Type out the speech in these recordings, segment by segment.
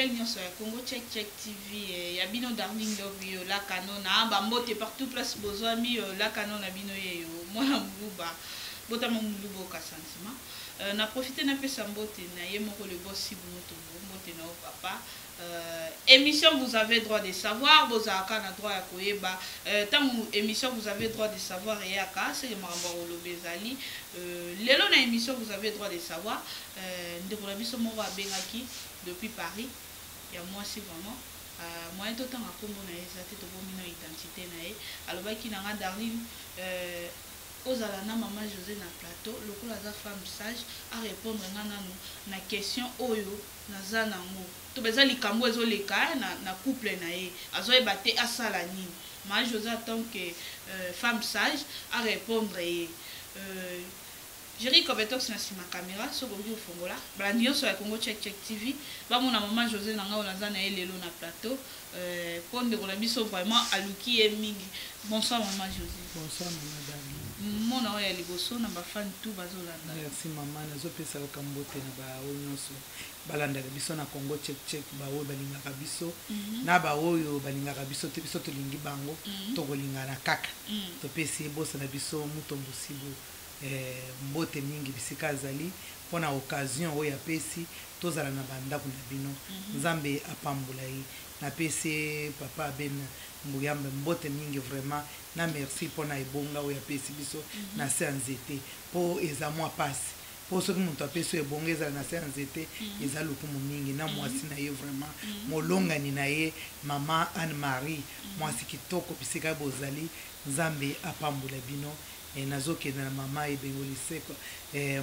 Bienvenue sur Congo Check TV. Yabino Darling Love la canon na bambote partout place bozwami la canon na bino yo. Mwana muluba. Bota mulubo ka sentiment. Na profiter na pesa mbote na ye moko le boss si bumoto mbote na papa. Émission vous avez droit de savoir, bozaka na droit ya koyeba. Tant émission vous avez droit de savoir et aka c'est le maramba olobezali. Lelo na émission vous avez droit de savoir. Ndeko na biso moko abengaki depuis Paris. Il y a moi c'est vraiment moi tout temps à kombo na ezate to bomino identité na e. Alobaki na nga Darling ozala na maman José na plateau lokola za femme sage à répondre na question oyo naza nango to beza likambo ezo leka na couple na ye azo ebate asala nini maman José en tant que femme sage à répondre et Jerry Kobetox na sima caméra so gobi ofongola brandio so ya Congo Check TV ba mona maman José na nga onaza na elelo na plateau ponde ko na biso vraiment aluki e mingi. Bonsoir maman José. Bonsoir maman Darling. Mona oya liboso na ba fan tout bazolanda. Merci maman nazo pesa kambote na ba onyoso balanda biso na Congo Check ba oyo balingaka biso na ba oyo balingaka biso te biso to lingi bango to kolingana kaka to pesi bosa na biso mutombo sibo mbote mingi bisika azali pona occasion oyo apesi tozala na banda kuna bino nzambe apambola yi na pesi papa ben mbuyamba mbote mingi vraiment na merci pona ebonga oyo apesi biso na sanzete po ezamwa pasi po soki muntu apesi ebonga ezala na sanzete eza lokumu mingi na mwasi na ye vraiment molongani na ye mama Anne Marie mwasi kitoko bisika bozali nzambe apambola bino nazokenda na mama ebengoliseko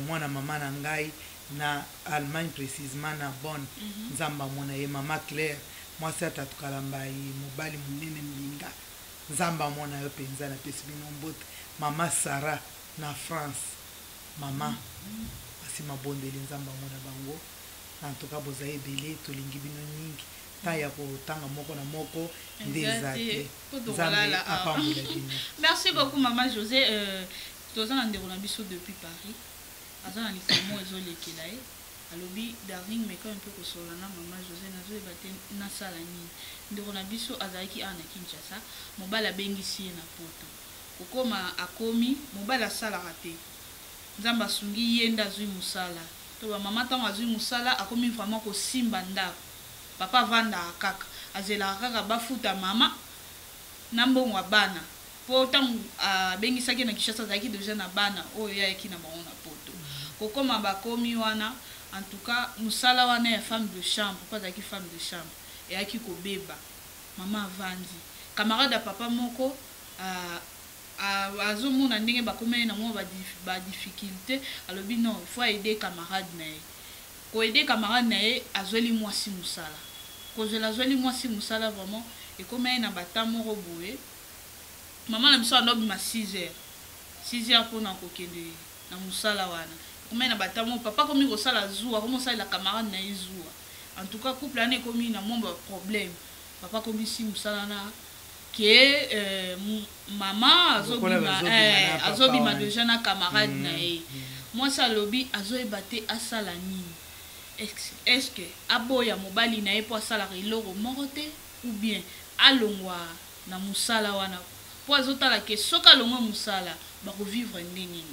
mwana mama na ngai na Allemagne précisément na Bonn nzamba mwana ye mama Claire mwasi atatukalamba yi mobali munene mbinga nzamba mwana yo penza na pesi bino mbote mama Sarah na France mama asima bondeli nzamba mwana bango en tout cas boza ebele tolingi bino nyingi ya kotanga moko na moko ndezate nzambe apambola bino. Merci beaucoup maman José. Tozana ndeko na biso depuis Paris azana likamo ezolekela ye alobi Darling meka un peu kosola na maman José nazo ebate na sala nini ndeko na biso azalaki ana Kinshasa mobala bengisi ye na poto kokoma akomi mobala salaka te nzamba sungi yenda zui musala to ba mama tango azui musala akomi vraiment ko simba ndako papa vanda kaka azela kaka bafuta mama nambongo bana po tango bengisaki na Kinshasa zaki deja na bana oyo yaki na bango na poto kokoma bakomi wana en tout cas musala wana ya femme de chambre pas zaki femme de chambre yaki ko beba mama vandi camarade papa moko azomona ndenge bakomeli na mo ba difficulté alobi non il faut aider camarade na ye ko aider camarade na ye azweli mwasi musala ko zela azweli mwasi musala vraiment et comme na bata moko boye maman na biso anobi ma 6h pour na kokende na musala wana comme na bata moko papa komi ko sala zuwa comme ça la camarade na ye zuwa en tout cas couple ane komi na mo problème papa komi si musala na que maman azobima déjà na camarade na ye moi ça lobi azoebate asala nini est-ce que aboya mobali na ye po asala eloko moko te ou bien alongwa na musala wana po azotala ke soka alongwa musala bakovivre ndenge nini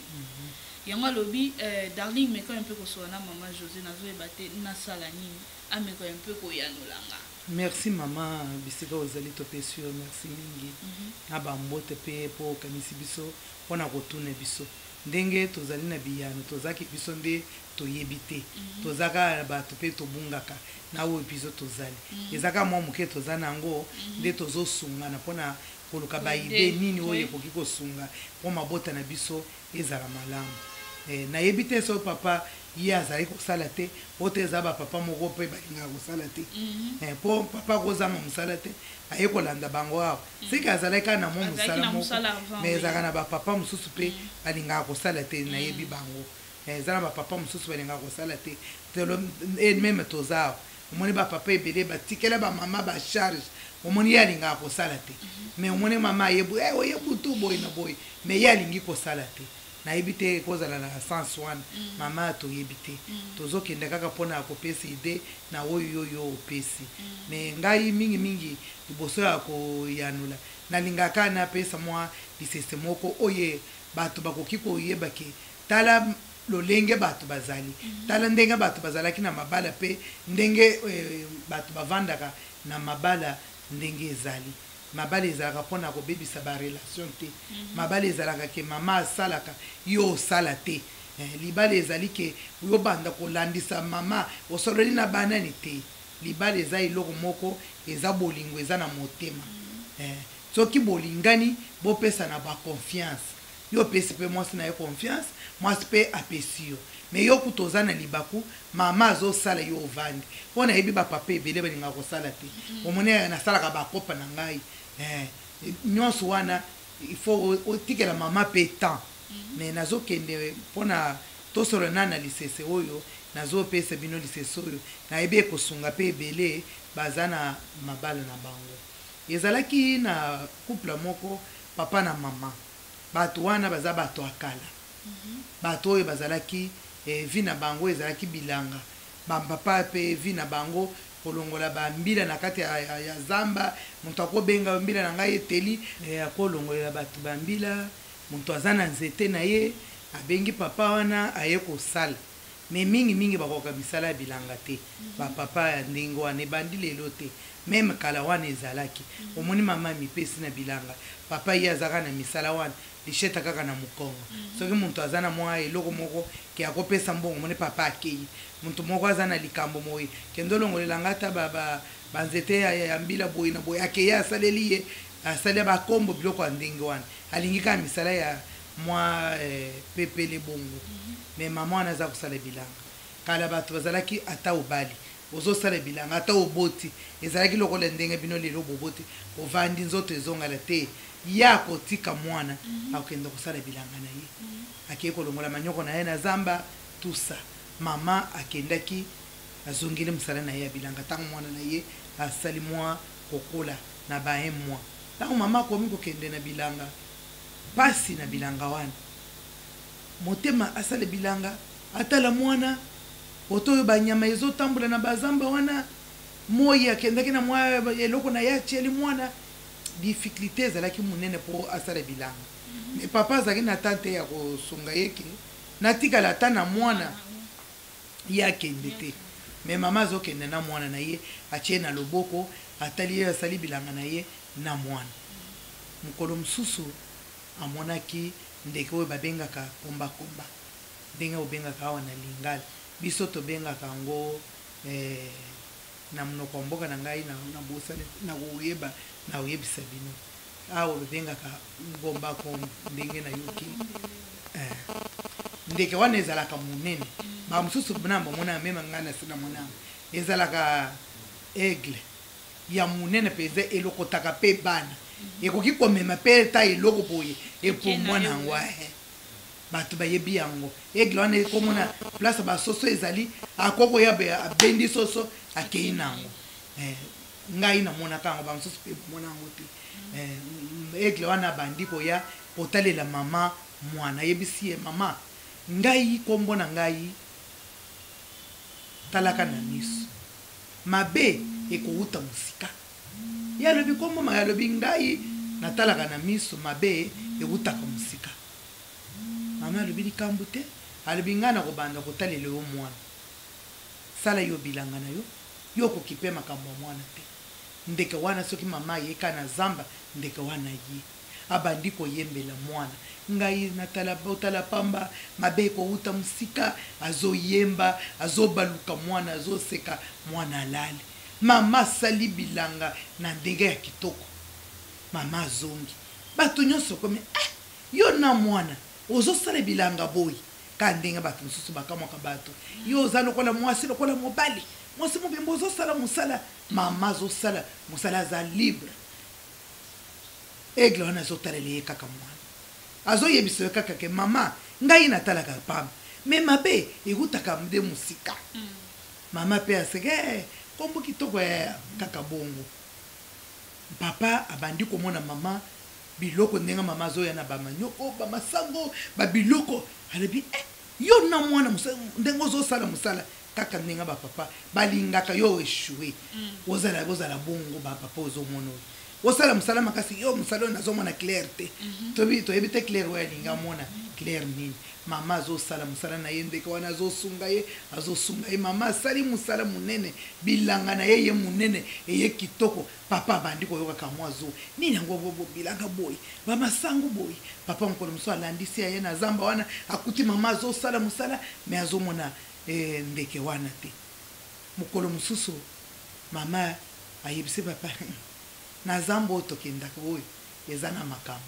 yango alobi Darling meka un peu kosola na maman José nazoebate nasala nini ameka un peu koyanolanga. Merci maman bisika ozali to pesio merci mingi na bambote pe po kamisi biso pona kotuna biso ndenge tozali na biyano tozaki biso nde toyebite tozaka bato pe tobungaka na o episode tozali ezaka mwa muke tozana ngo nde tozosunga na pona koluka ba ide nini oye koki kosunga po mabota na biso ezala malamu na yebite so papa ye azali kosala te po te eza bapapa moko mpe balingaka kosala te po papa kozanga mosala te aye kolanda bango awa seki azalaki kaka na mwa mosala moko mais ezalaka na bapapa mosusu mpe balingaka kosala te nayebi bango eza na bapapa mosusu balingaka kosala te meme toza awa omoni bapapa ebele batikela bamama bacharge omoni ye alingaka kosala te mais omoni mama ayebu oyebu tu boye na boye mais ye alingi kosala te nayebi te ekozala na sens wana mama toyebi te tozokende kaka mpona kopesa ide na oyo yo opesi me ngai mingimingi liboso ya koyanula nalingaka napesa mwa lisese moko oye bato bakoki koyeba ke tala lolenge bato bazali tala ndenge bato bazalaki na mabala mpe ndenge bato bavandaka na mabala ndenge ezali mabala ezalaka mpona kobebisa barelation te mabala ezalaka ke mama asalaka yo osala te libala ezali ke yobanda kolandisa mama osololi na banani te libala eza eloko moko eza bolingo eza na motema soki bolingani bopesa na baconfiance yo opesi mpe mwasi na ye confiance mwasi mpe apesi yo me yo kuta oza na libaku mama azosala yo ovandi mpo nayebi bapapa ebele balingaka kosala te omoni nasalaka bakopa na ngai nyonso wana ifo otikela mama mpe temps me nazokende mpona tosolo na lisese oyo nazopesa bino lisese oyo nayebi ekosunga mpe ebele baza na mabala na bango ezalaki na couple moko papa na mama bato wana baza bato akala bato oyo bazalaki vi na bango ezalaki bilanga bambapa mpe vi na bango kolongola bambila na kati ya zamba moto akobenga mbila na ngai eteli akolongolela bato bambila moto aza na nzete na ye abengi papa wana aye kosala me mingi bakoka misala ya bilanga te bapapa ya ndenge wana ebandi lelo te meme kala wana ezalaki omoni mama mipesi na bilanga papa ye azaka na misala wana lisheta kaka na mukongo soki muntu aza na mwa eloko moko ke akopesa mbongo moni papa akei muntu moko aza na likambo moye kende olongolelanga ata banzete ya mbila boye na boye akeye asaleli ye asali bakombo biloko ya ndenge wana alingi kaka misala ya mwa pepele bongo me mama wana aza kosala bilanga kala bato bazalaki ata obali ozosala bilanga ata oboti ezalaki lokola ndenge bino lelo boboti ovandi nzoto ezongala te ya kotika mwana akokende kosala bilanga na ye akei kolongola manyoko na ye na zamba tusa mama akendaki azongeli mosala na ye ya bilanga ntango mwana na ye asali mwa kokola na ba 1 mois ntango mama akomi kokende na bilanga pasi na bilanga wana motema asala bilanga atala mwana oto oyo banyama ezotambola na bazamba wana moi akendaki na mwa eloko na ye atieli mwana difficulté ezalaki monene mpo asala bilanga me papa azalaki na tante ya kosunga yeke natikala ata na mwana ye akende te me mama azokende na mwana na ye atie na loboko atali ye asali bilanga na ye na mwana mokolo mosusu amonaki ndeke oyo babengaka kombakomba ndenge obengaka awa na lingala biso tobengaka yango na monoko ya mboka na ngai na koyeba na oyebisa bino awa babengaka ngombakomba ndenge na yoki ndeke wana ezalaka monene bamosusu namba mona mema ngai na sina mona ezalaka aigle ya monene mpenza elokotaka mpe bana ekoki komema mpe ta eloko boye epomwa nango bato bayebi yango aigle wana ekomona place basoso ezali akoko ya abendi soso akei nango ngai namonaka yango bamosusu mpe bomona yango te aigle wana bandi koya kotalela mama mwana yebisi ye mama ngai kombo na ngai talaka na miso mabe ekouta mosika yalobi kombo ma yalobi ngai natalaka na miso mabe eutaka mosika mama alobi likambo te alobi ngai na kobanda kotalela yo mwana sala yo bilanga na yo yo okoki mpe makambo ya mwana te ndeke wana soki mama ayeka na zamba ndeke wana ye abandi koyembela mwana ngai natala otala pamba mabe ekouta mosika azoyemba azobaluka mwana azoseka mwana alali mama asali bilanga na ndenge ya kitoko mama azongi bato nyonso komi yo na mwana ozosala bilanga boyi ka ndenge bato mosusu bakamwaka bato yo oza lokola mwasi lokola mobali mwasi mobembo ozosala mosala mama azosala mosala aza libre aigle wana azotalela ye kaka mwana azoyebisa yo kaka ke mama ngai natalaka pamba me mabe ekutaka nde mosika mama mpe aseke kombo kitoko ya kaka bongo papa abandi komona mama biloko ndenga mama zoya na bamanyoko bamasango babiloko alobi yo na mwana ndengo zosala musala kaka ndenga bapapa balingaka yo eshue ozala bongo bapapa ozomona osala musala makasi yo musala nazomona clair te toyebi te clair oyo alinga mona clair nini mama azosala musala na ye ndeke wana azosunga ye mama asali musala munene bilanga na ye munene eye kitoko papa abandi koyoka kamwa zo nini yango bilanga boy bamasango boy papa mokolo mosusu alandisi ye na zamba wana akuti mama azosala musala me azomona ndeke wana te mokolo mosusu mama ayebisi papa na zamba oyo tokendaka oyo eza na makambo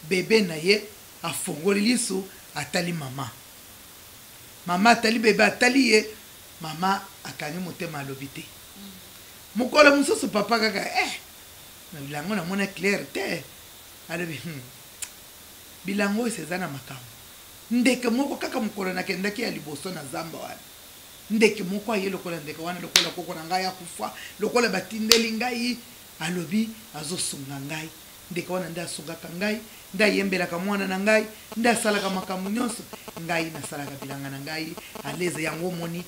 bebe na ye afongoli liso atali mama atali bebe atali ye mama akangi motema alobi te mokolo mosusu papa kaka na bilango namona clair te alobi bilango oyo eza na makambo ndeke moko kaka mokolo nakendaki ya liboso na zamba wana ndeke moko aye lokola ndeke wana lokola koko na ngai akufa lokola batindeli ngai alobi azosunga ngai ndeke wana nde asungaka ngai nde ayembelaka mwana na ngai nde asalaka makambo nyonso ngai nasalaka bilanga na ngai aleze yango omoni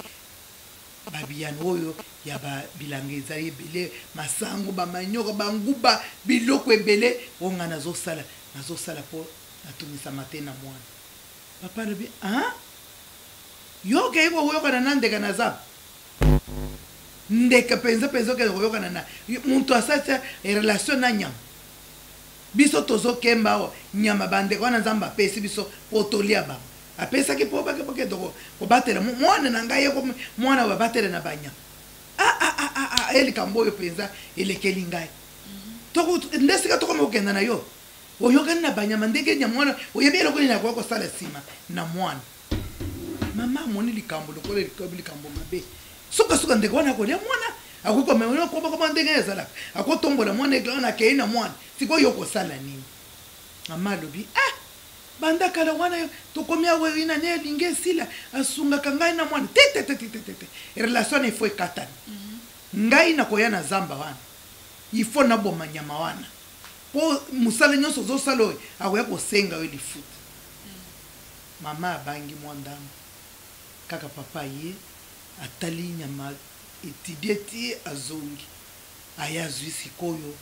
babiyano oyo ya babilanga ezali ebele masango bamanyoko banguba biloko ebele oyo ngai nazosala mpo natumisama te na mwana papa alobi yo okei koyokana na ndeka na zamba ndeke penza okende koyokana na muntu asalisa relation na nyama biso tozokemba awa nyama bandeko wana nzambe apesi biso po tolia bango apesaki po bakende kobatela mwana na ngai ye mwana babatela na banyama elikambo oyo mpenza elekeli ngai nde sika tokoma kokenda na yo oyokani na banyama ndenge nyama wana oyebi eloko nini akoya kosala nsima na mwana mama amoni likambo lokola likambo mabe suka ndeko wana akolia mwana akokomema ndenge ezalaka akotombola mwana wana akei na mwana sikoyo okosala nini mama alobi banda kala wana tokomi awa ina ne elingi esila asungaka ngai na mwana te relation ifo ekatana ngai nakoya na zamba wana ifo naboma nyama wana po musala nyonso ozosala oyo akoya kosenga oyo lifuta mama abangi mwa ndambo kaka papa ye atali nyama etidie ti azongi aya azwi sikoyo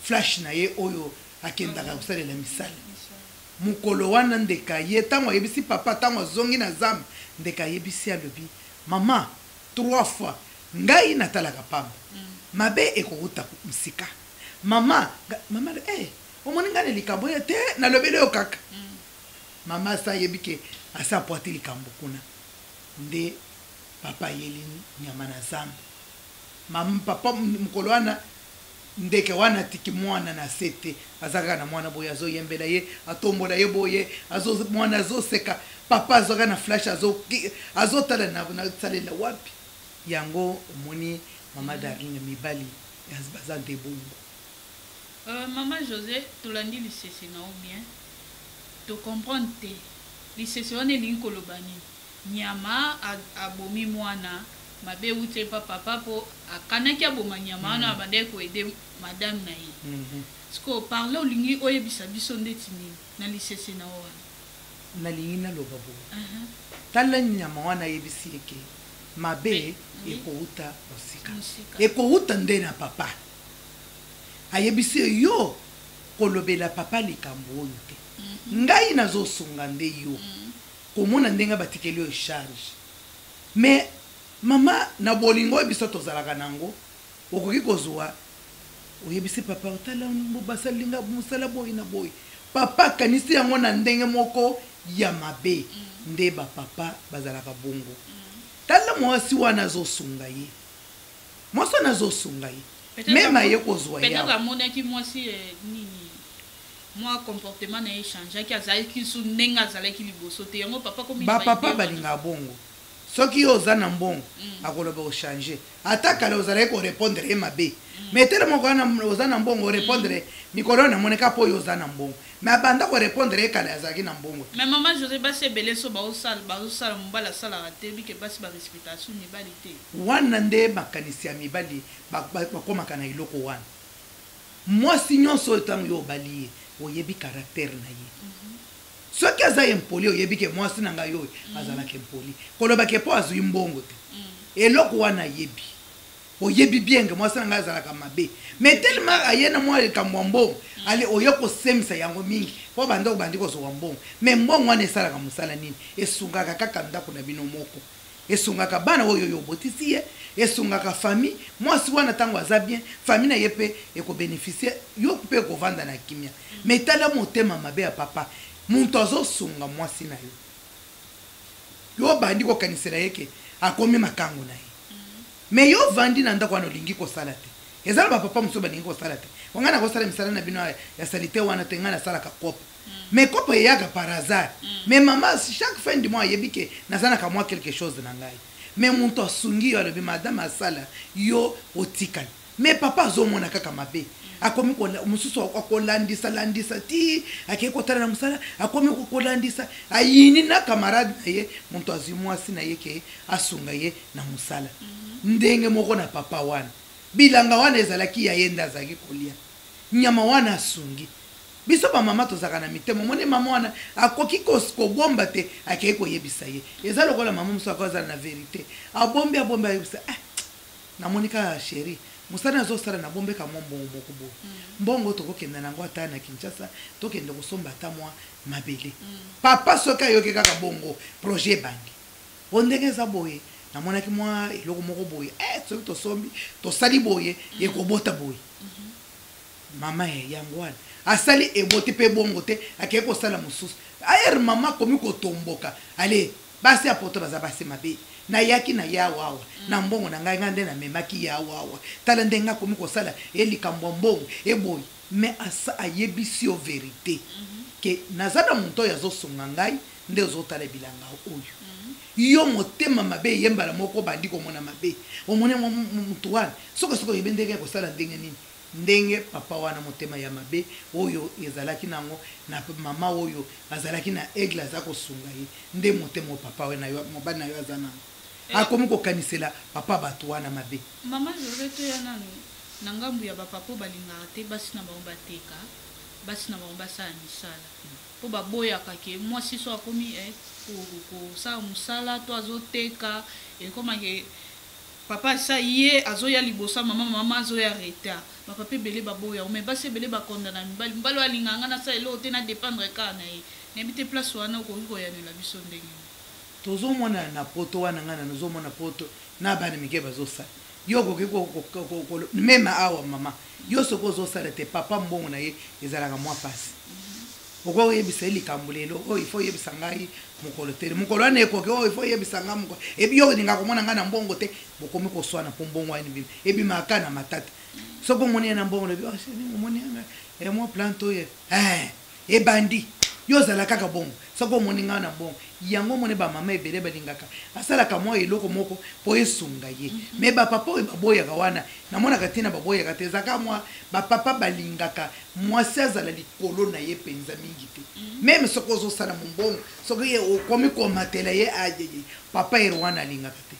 flash na ye oyo akendaka kosalela misala mokolo wana ndeka ye ntango ayebisi papa ntango azongi na zamba ndeka ayebisi alobi mama 3 fois ngai natalaka pamba mabe ekouta msika mama omoni ngai na likambo ye te nalobeli yo kaka mama asa ayebi ke asa apoati likambo kuna nde papa yeli nyama na zamba mama papa mokolo wana ndeke wana tiki mwana na sete azaka na mwana boye azoyembela ye atombola ye boye mwana azoseka papa azoka na flash azotala na salela wapi yango omoni mama Darling mibali baza nde bongo mama José tolandi lisese na o bien to comprendre te lisese wana elingi koloba nini nyama abomi mwana mabe ute papa po akanaki aboma nyama wana abandaki koede madame na ye siko parle olingi oyebisa biso ndeti nini na lisese na wana nalingi naloba boye tala nyama wana ayebisi eke mabe ekouta mosika ekouta nde na papa ayebisi yo kolobela papa likambo oyo te ngai nazosunga nde yo komona ndenge batikeli oyo charge mais mama na bolingo oyo biso tozalaka nango okoki kozwa oyebisi papa otala basalinga mosala boyi na boyi papa akanisi yango na ndenge moko ya mabe nde bapapa bazalaka bongo tala mwasi wana azosunga ye mwasi wana azosunga ye meme aye kozwa yawo peut-être amonaki mwasi nini mwa comportement na ye changeaki azalaki su ndenge azalaki liboso te yango papa komi bapapa balingaka bongo soki yo oza na mbongo akoloba ochange ata kala ozalaki korépondre ye mabe mais tele moko wana oza na mbongo orépondre mikolo oyo namoneka mpo oyo oza na mbongo mais abanda korépondre ye kala azalaki na mbongo mais mama José basi ebele so bazosala mobali asalaka te bike basi barespectation mibali te wana nde makanisi ya mibali bakomaka na eloko wana mwasi nyonso otango yo baliye oyebi caractère na ye soki aza impoli oyebi ke mwasi na ngai oyo azalaka impoli koloba ke po azwi mbongo te eloko wana yebi oyebi bien ke mwasi na ngai azalaka mabe mais tellement ayena mwa likambo mbongo ale oyo kosemisa yango mingi po banda obandi kozwa mbongo mais mbongo wana esalaka mosala nini esungaka kaka ndako na bino moko esungaka bana oyo yo botisi ye esungaka famille mwasi wana tango aza bien famille na ye pe ekobénéficier yo pe kovanda na kimia mais tala motema mabe ya papa muntu azosunga mwasi na yo bandi kokanisela yeke akomi makango na ye mais yo vandi na ndako wana olingi kosala te ezala bapapa mosusu balingi kosala te ongana kosala misala na bino ya salite wana te ngai nasalaka kopo mais kopo eyaka par hasard mais mama chaque fin du mois ayebi ke nazanaka mwa quelque chose na ngai mais muntu asungi yo alobi madame asala yo otikali mais papa azomona kaka mabe akomi mosusu akolandisa ti akei kotala na mosala akomi kolandisa ayini na camarade na ye muntu azwi mwasi na ye ke asunga ye na mosala ndenge moko na papa wana bilanga wana ezalaki ya ye nde azalaki kolia nyama wana asungi biso bamama tozalaka na mitema omoni mama wana akoki kobomba te akei koyebisa ye eza lokola mama mosusu akozala na verité abombi ayebisa namoni kaka sheri musana azosala na bombeka mwa mbongo moko boye mbongo tokokenda nango ata na Kinshasa tokende kosomba ata mwa mabele papa soki ayoki kaka bongo projet ebangi ondenge eza boye namonaki mwa eloko moko boye soki tosombi tosali boye ekobota boye mama yango wana asali eboti pe bongo te akei kosala mosusu ayer mama komi kotomboka ale basi apoto baza basi mabe na yaki na yawawa na mbongo na ngai ngande na memaki yawawa tala ndenga komi kosala elikambo mbongo eboyi mais asa ayebisi yo vérité ke nazana muntu oyo azosonga ngai nde ozotala bilanga oyo yo motema mabe yembala moko bandi komona mabe omone muntu wana soko yebe ndenge kosala ndenge nini ndenge papa wana motema ya mabe oyo ezalaki nango na mama oyo azalaki na aigle aza kosunga ye nde motema papa wana mobali na yo aza nango akomi kokanisela papa bato wana mabe mama Loreto ya nanu na ngambu ya bapapa balingaka te basi na bango bateka basi na bango basala misala po baboyaka ke mwasi so akomi kosala mosala to azoteka ekomake papa sa ye azoya libosa mama azoya retard bapapa ebele baboya mais basi ebele bakonda na mibali alinganga na sa eloko te na dépendre kaka na ye nayebi te place wana okoki koyanela biso ndenge tozomona na poto wana ngana nazomona poto na bana mike bazosala yo koki mema awa mama yo soko ozosala te papa mbongo na ye ezalaka mwa pasi oko oyebisa elikambo lelo oyo ifo oyebisa ngai mokolo te mokolo wana ekoki oyo ifo oyebisa ngai mokolo ebi yo olinga komona ngai na mbongo te bokomi koswana mpo mbongo wani bino ebimaka na matata soko omoni ye na mbongo lobi omoni yanga mwa plante oyo ebandi yo ozala kaka bongo soko omoni ngai na mbongo yango omoni bamama ebele balingaka asalaka mwa eloko moko mpo esunga ye me bapapa oyo baboyaka wana namonaka ntina baboyaka te ezaka mwa bapapa balingaka mwasi azala likolo na ye mpenza mingi te meme soki ozosala mombongo soki ye okomi komatela ye ayeye papa ere wana alingaka te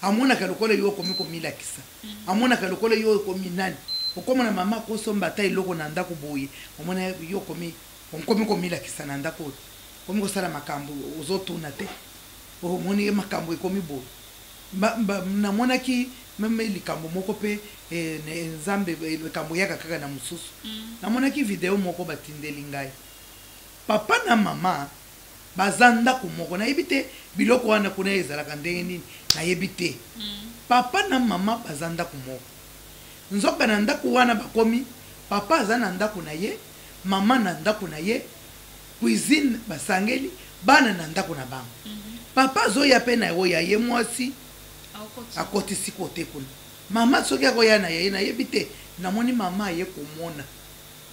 amonaka lokola yo okomi komilakisa amonaka lokola yo okomi nani okomona mama akosomba ata eloko na ndako boye omona yo okomi komilakisa na ndako oyo komi kosala makambo ozotuna te omoni makambo ekomi boye namonaki meme likambo moko mpe nzambe likambo yaka kaka na mosusu namonaki video moko batindeli ngai papa na mama baza ndako moko nayebi te biloko wana kuna ezalaka ndenge nini nayebi te papa na mama baza ndako moko nzoka na ndako wana bakomi papa aza na ndako na ye mama na ndako na ye cuisine basangeli bana na ndako na bango papa azoya mpe na oyo ye mwasi akotisi kote kuna mama soki akoya na ye nayebi te namoni mama aye komona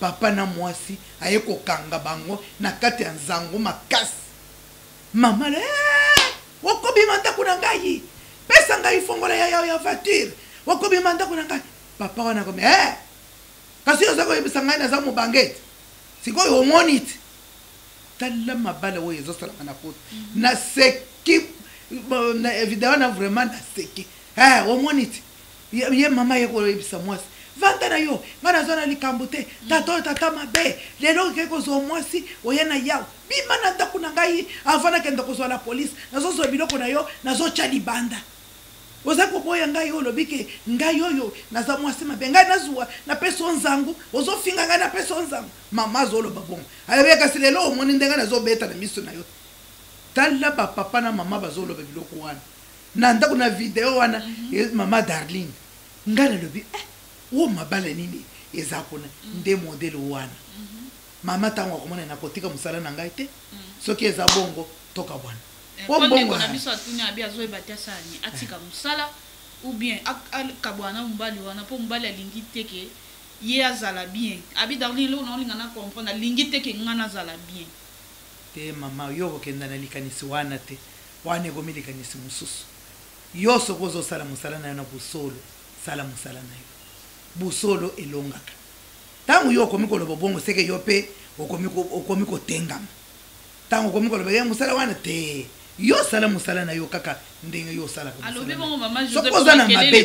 papa na mwasi aye kokanga bango na kati ya nzango makasi mama okobima ndako na ngai pesa ngai fongola ya voiture okobima ndako na ngai papa wana komi kasi oza koyebisa ngai naza mobangete sikoyo omoni te tala mabala oyo ezosalaka na poto na seki na video na vraiment na seki omoni te ye mama ye koyebisa mwasi vanda na yo nga nazwa na likambo te tata oyo tata mabe lelo okei kozwa mwasi oye na yawo bima na ndako na ngai avant nakende kozwa la polise nazozwa biloko na yo nazotya libanda oza koboya ngai oyo olobi ke ngai oyo naza mwasi mabe ngai nazwa napesa o nzangu ozofinga ngai napesa o nzangu mama azoloba bongo alobi kasi lelo omoni ndenge nazobeta na miso na yo tala bapapa na mama bazoloba biloko wana na ndako na video wana mama darling ngai nalobi o mabala nini eza kuna nde modele wana mama ntango akomona nakotika mosala na ngai te soki eza bongo toka bwana bongo na biso atuni abi azoyeba te asani atika mosala ou bien akabwana mobali wana mpo mobali alingi teke ye azala bien abi darling lo naolinga na comprendre alingi teke nga nazala bien te mama yo kokenda na likanisi wana te wana ekomi likanisi mosusu yo soki ozosala mosala na yo na busolo sala mosala na yo busolo elongaka ntango yo okomi koloba bongo seke yo mpe okomi kotengama ntango okomi koloba ye mosala wana te yo sala mosala na yo kaka ndenge yo osalaka sokoza na mabe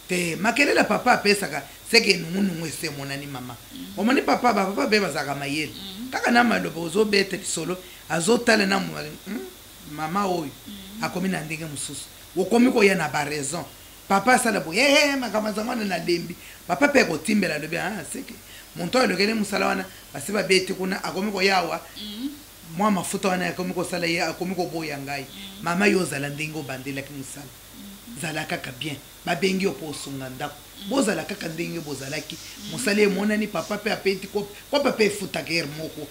te makelela papa apesaka seke enungunungu ese emonani mama omoni papa be bazalaka mayele kaka na maloba ozobeta lisolo azotala na mama oyo akomi na ndenge mosusu okomi koya na baraison papa asala boye makambo zango wana nalembi papa mpe kotimbela alobi seke muntu oyo alokeli mosala wana basi babeti kuna akomi koyawa mwa mafuta wana akomi kosala ye akomi koboya ngai mama yo ozala ndenge obandelaki mosala zala kaka bien babengi yo mpo osunga ndako bozala kaka ndenge bozalaki mosala emonani papa mpe apeti kopa mpe efutaka ere moko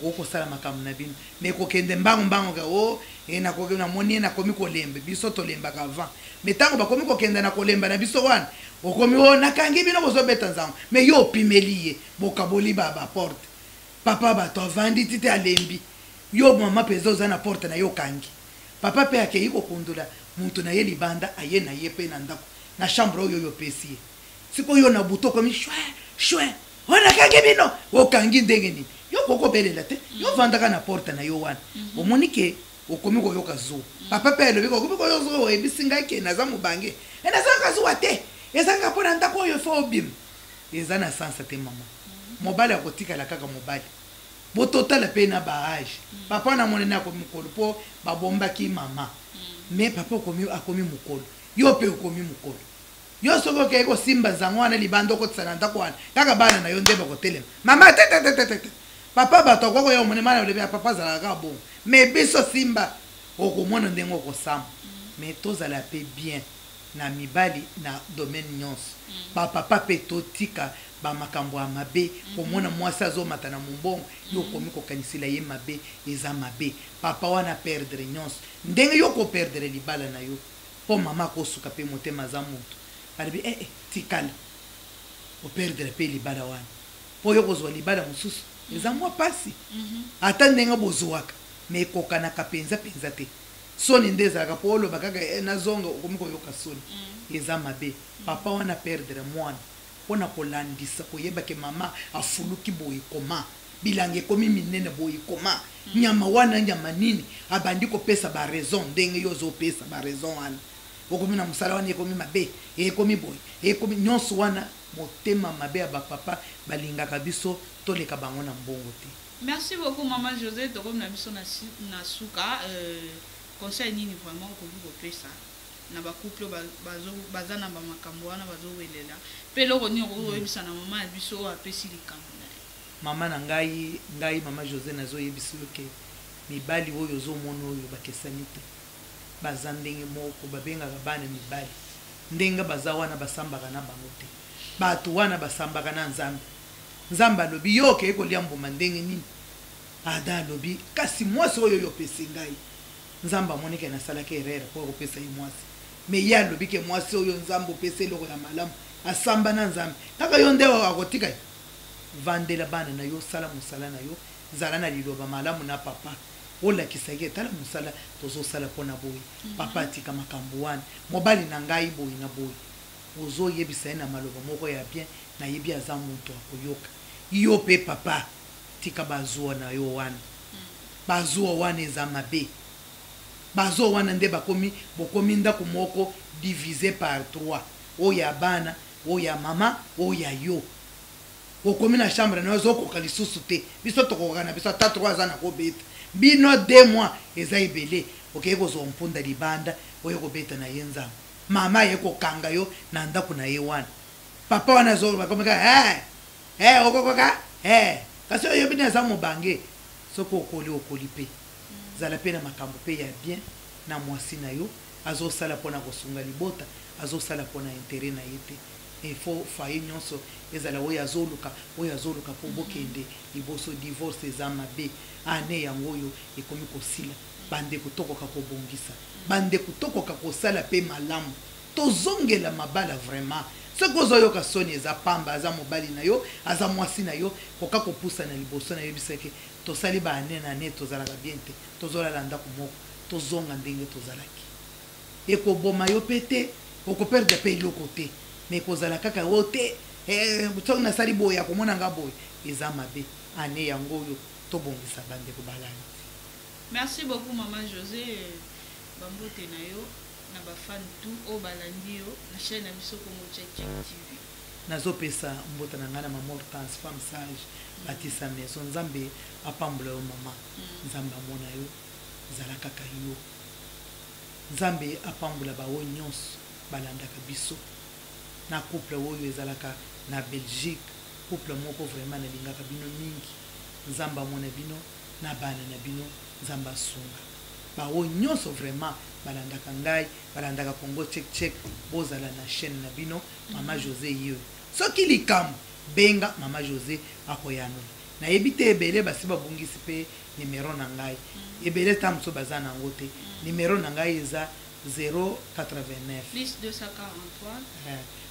okosala makambo na bino me kokende mbango ka namoni ye nakomi kolemba biso tolembaka avant me ntango bakomi kokenda na kolemba na biso wana okomi nakangi bino bozobeta nzango me yo opimeli ye bokaboli baporte papa bato avandi ti te alembi yo mama mpenza oza na porte na yo kangi papa mpe akei kokundula muntu na ye libanda aye na ye mpe na ndako na chambre oyo oyo opesi ye sikoyo na buto okomi shwe onakangi bino okangi ndenge nini yo kokobelela te yo vandaka na porte na yo wana omoni ke okomi koyoka zuwa papa mpe alobi okomi koyoka zuwa oyebisi ngai ke naza mobange nazalaka zuwa te ezalaka mpo na ndako oyo fa obima eza na sansa te mama mobali akotikala kaka mobali bototala mpe na baage papa na monene akomi mokolo mpo babombaki mama me papa akomi mokolo yo mpe okomi mokolo yo soki okei kosimba zango wana libanda okotisa na ndako wana kaka bana na yo nde bakotelema mama te papa bato akwako ya omone mana olobi ya papa azalaka bongo me biso simba okomona ndenge okosamba me tozala mpe bien na mibali na domaine nyonso bapapa mpe totika bamakambo ya mabe komona mwasi azomata na mombongo yo okomi kokanisela ye mabe eza mabe papa wana perdre nyonso ndenge yo koperdre libala na yo mpo mama akosuka mpe motema aza moto alobi tikala operdre mpe libala wana mpo yo kozwa libala mosusu eza mwa pasi ata ndenge bozwaka me ekokanaka mpenza te soni nde ezalaka mpo oloba kaka nazonga okomi koyoka soni eza mabe papa wana perdre mwana mpona kolandisa koyebake mama afuluki boye koma bilanga ekomi minene boye koma nyama wana nyama nini abandi kopesa baraison ndenge yo ozopesa baraison wana okomi na mosala wana ekomi mabe ekomi boye ekomi nyonso wana motema mabe ya bapapa balingaka biso toleka bango na mbongo te. Merci beaucoup maman José tokomi na biso na suka conseil nini vraiment okoki kopesa na bakouple baza na bamakambo wana bazowelela mpe eloko nini okoyebisa na mama ya biso oyo apesi likambo na ye. Mama na ngai mama José nazoyebisa yo ke mibali oyo ozomona oyo bakesani te baza ndenge moko babengaka bana mibali ndenge baza wana basambaka na bango te bato wana basambaka na nzambe alobi yo okei kolia mbuma ndenge nini ada alobi kasi mwasi oyo yopesi ngai nzambe amonike nasalaki erreur mpo kopesa ye mwasi me ye alobi ke mwasi oyo nzambe opesa eloko ya malamu asamba na nzambe kaka yo nde akotika vandela bana na yo sala mosala na yo zala na liloba malamu na papa olakisaki etala mosala tozosala mpona boye papa atika makambo wana mobali na ngai boye na boye ozoyebisa ye na maloba moko ya bien nayebi aza moto akoyoka yo mpe papa tika bazuwa na yo wana bazuwa wana eza mabe bazuwa wana nde bokomi ndako moko divisé par 3 oyo ya bana oya mama oya yo okomi na chambre na ozokoka lisusu te biso tokoka na biso ata 3 ans na kobeta bino 2 mois eza ebele okeye kozwa mpunda libanda oye kobeta na ye nzambe mama ye kokanga yo na ndako na ye wana papa wana azoloba komeka okokoka kasi oyebi na eza mobange soki okoli mpe zala mpe na makambo mpe ya bien na mwasi na yo azosala mpona kosunga libota azosala mpona intere na ye te ifo faye nyonso ezala oyo azoluka mpo bokende liboso divorce eza mabe ane yango oyo ekomi kosila bandeko tokoka kobongisa bandeko tokoka kosala mpe malamu tozongela mabala vraiment soki ozoyoka soni eza pamba aza mobali na yo aza mwasi na yo koka kopusa na liboso na yo biseke tosali baane na ne tozalaka bien te tozolala ndako moko tozonga ndenge tozalaki ekoboma yo mpe te okoperde mpe eloko te me kozala kaka o te soki nasali boye akomona nga boye eza mabe ane yango oyo tobongisa bandeko balani. Merci beaucoup Maman José bambote na yo na bafan tout o balandi yo na chaîne na biso Congo Check Check TV. Nazopesa mbota na ngana Maman Hortense femme sage batisa maison nzambe apambola yo mama nzambe amona yo zala kaka yo nzambe apambola bawo nyonso balandaka biso na couple oyo ezalaka na Belgique couple moko vraiment nalingaka bino mingi nzambe amona bino na bana na bino nzambe asunga bawo nyonso vraiment balandaka ngai balandaka Congo Check Check bozala na chaîne na bino Mama José yo soki likambo benga Mama José akoyanola nayebi te ebele basi babungisi mpe numero na ngai ebele ta mosusu baza nango te numero na ngai eza 089 plus 243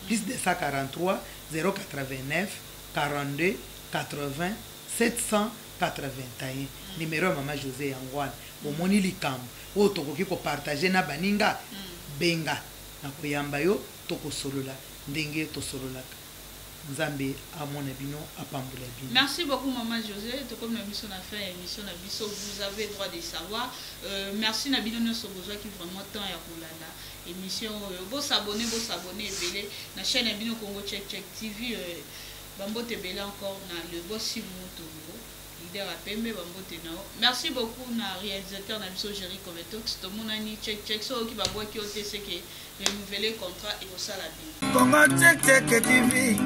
plus 243 089 42 80 781 numéro ya Mama José Yangwana omoni likambo oyo tokoki kopartage na baninga benga na koyamba yo tokosolola ndenge tosololaka nzambe amona bino apambola bino. Merci beaucoup Maman José to comme na biso na fin émission na biso vous avez droit de savoir merci na bino nyonso besoin qui vraiment temps ya kolanda émission bo s'abonner ebele na chaîne ya bino Congo Check Check TV bambote bele encore na le boss Mutombo leader à Pembe bambote nao. Merci beaucoup na réalisateur na biso Jerry Cometox to monani Check Check so ki babwa ki otese ke renouveler contrat et au salabi Congo Check Check TV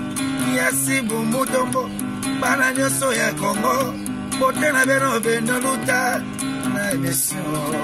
Merci Mutombo bana nyoso ya Congo bote na beno beno luta na émission